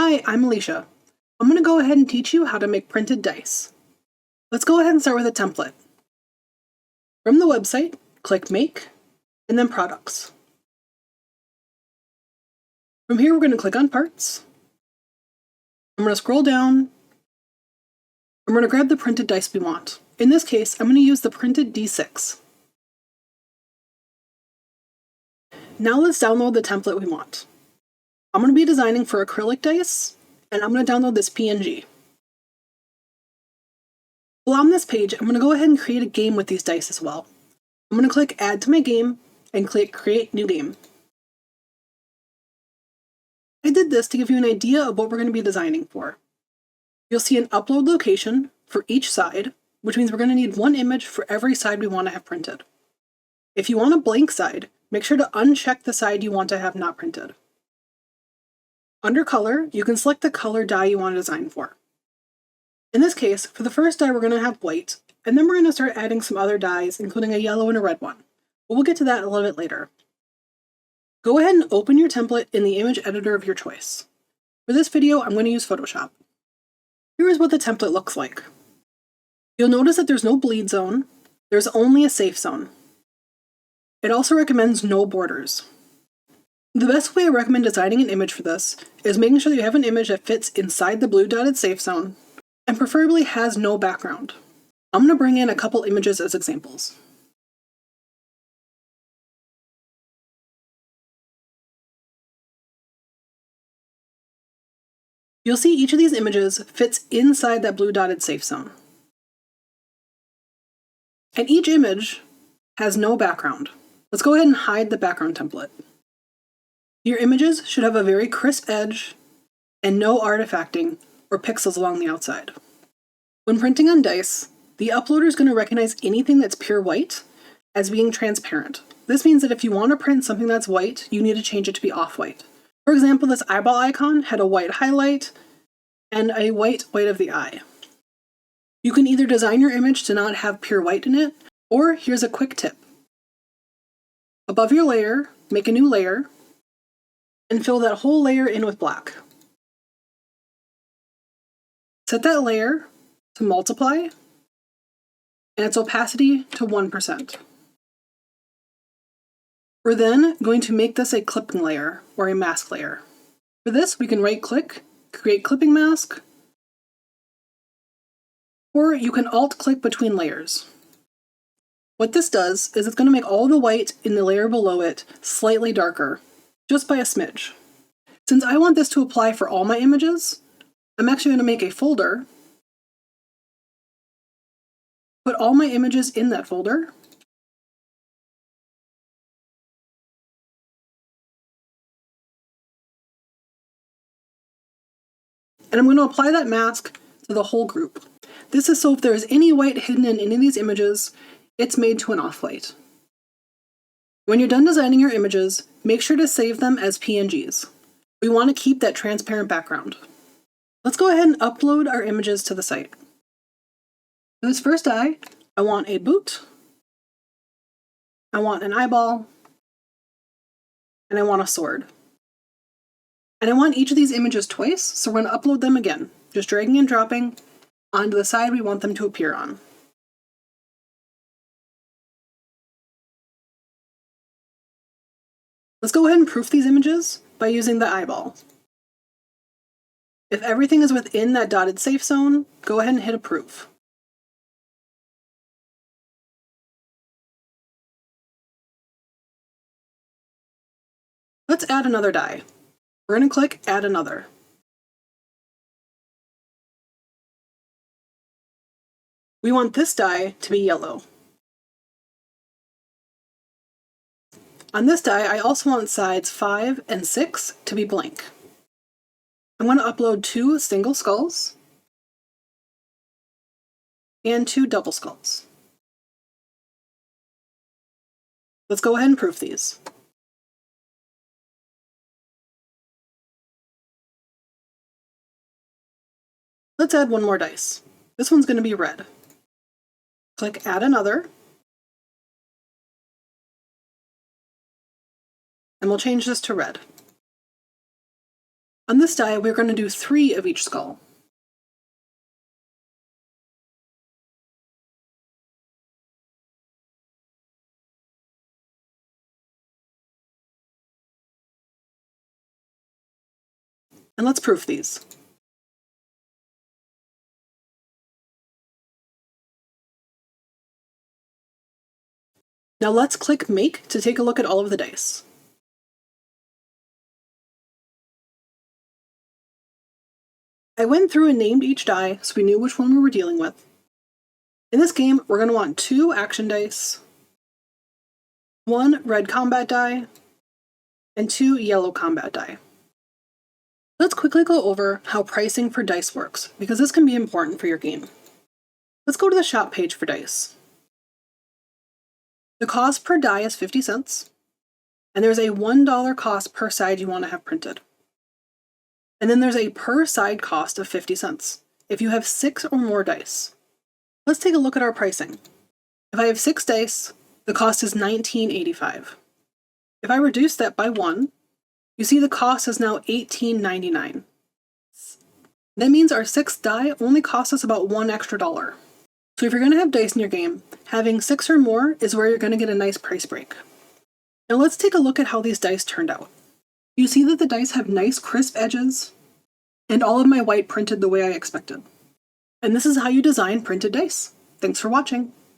Hi, I'm Alicia. I'm going to go ahead and teach you how to make printed dice. Let's go ahead and start with a template. From the website, click Make, and then Products. From here, we're going to click on Parts. I'm going to scroll down. I'm going to grab the printed dice we want. In this case, I'm going to use the printed D6. Now let's download the template we want. I'm going to be designing for acrylic dice, and I'm going to download this PNG. While on this page, I'm going to go ahead and create a game with these dice as well. I'm going to click Add to my game and click Create New Game. I did this to give you an idea of what we're going to be designing for. You'll see an upload location for each side, which means we're going to need one image for every side we want to have printed. If you want a blank side, make sure to uncheck the side you want to have not printed. Under Color, you can select the color die you want to design for. In this case, for the first die we're going to have white, and then we're going to start adding some other dyes, including a yellow and a red one. But we'll get to that a little bit later. Go ahead and open your template in the image editor of your choice. For this video, I'm going to use Photoshop. Here is what the template looks like. You'll notice that there's no bleed zone, there's only a safe zone. It also recommends no borders. The best way I recommend designing an image for this is making sure that you have an image that fits inside the blue dotted safe zone, and preferably has no background. I'm going to bring in a couple images as examples. You'll see each of these images fits inside that blue dotted safe zone. And each image has no background. Let's go ahead and hide the background template. Your images should have a very crisp edge and no artifacting or pixels along the outside. When printing on dice, the uploader is going to recognize anything that's pure white as being transparent. This means that if you want to print something that's white, you need to change it to be off-white. For example, this eyeball icon had a white highlight and a white of the eye. You can either design your image to not have pure white in it, or here's a quick tip. Above your layer, make a new layer, and fill that whole layer in with black. Set that layer to multiply, and its opacity to 1%. We're then going to make this a clipping layer, or a mask layer. For this, we can right-click, create clipping mask, or you can alt-click between layers. What this does is it's going to make all the white in the layer below it slightly darker, just by a smidge. Since I want this to apply for all my images, I'm actually going to make a folder, put all my images in that folder, and I'm going to apply that mask to the whole group. This is so if there is any white hidden in any of these images, it's made to an off-white. When you're done designing your images, make sure to save them as PNGs. We want to keep that transparent background. Let's go ahead and upload our images to the site. For this first eye, I want a boot, I want an eyeball, and I want a sword. And I want each of these images twice, so we're going to upload them again, just dragging and dropping onto the side we want them to appear on. Let's go ahead and proof these images by using the eyeball. If everything is within that dotted safe zone, go ahead and hit approve. Let's add another die. We're going to click Add Another. We want this die to be yellow. On this die, I also want sides 5 and 6 to be blank. I'm going to upload 2 single skulls and 2 double skulls. Let's go ahead and proof these. Let's add one more dice. This one's going to be red. Click Add Another, and we'll change this to red. On this die, we're going to do 3 of each skull. And let's proof these. Now let's click Make to take a look at all of the dice. I went through and named each die so we knew which one we were dealing with. In this game, we're going to want 2 action dice, 1 red combat die, and 2 yellow combat die. Let's quickly go over how pricing for dice works, because this can be important for your game. Let's go to the shop page for dice. The cost per die is 50 cents, and there's a $1 cost per side you want to have printed. And then there's a per side cost of 50 cents if you have 6 or more dice. Let's take a look at our pricing. If I have 6 dice, the cost is $19.85. If I reduce that by 1, you see the cost is now $18.99. That means our 6th die only costs us about $1 extra. So if you're going to have dice in your game, having 6 or more is where you're going to get a nice price break. Now let's take a look at how these dice turned out. You see that the dice have nice crisp edges, and all of my white printed the way I expected. And this is how you design printed dice. Thanks for watching.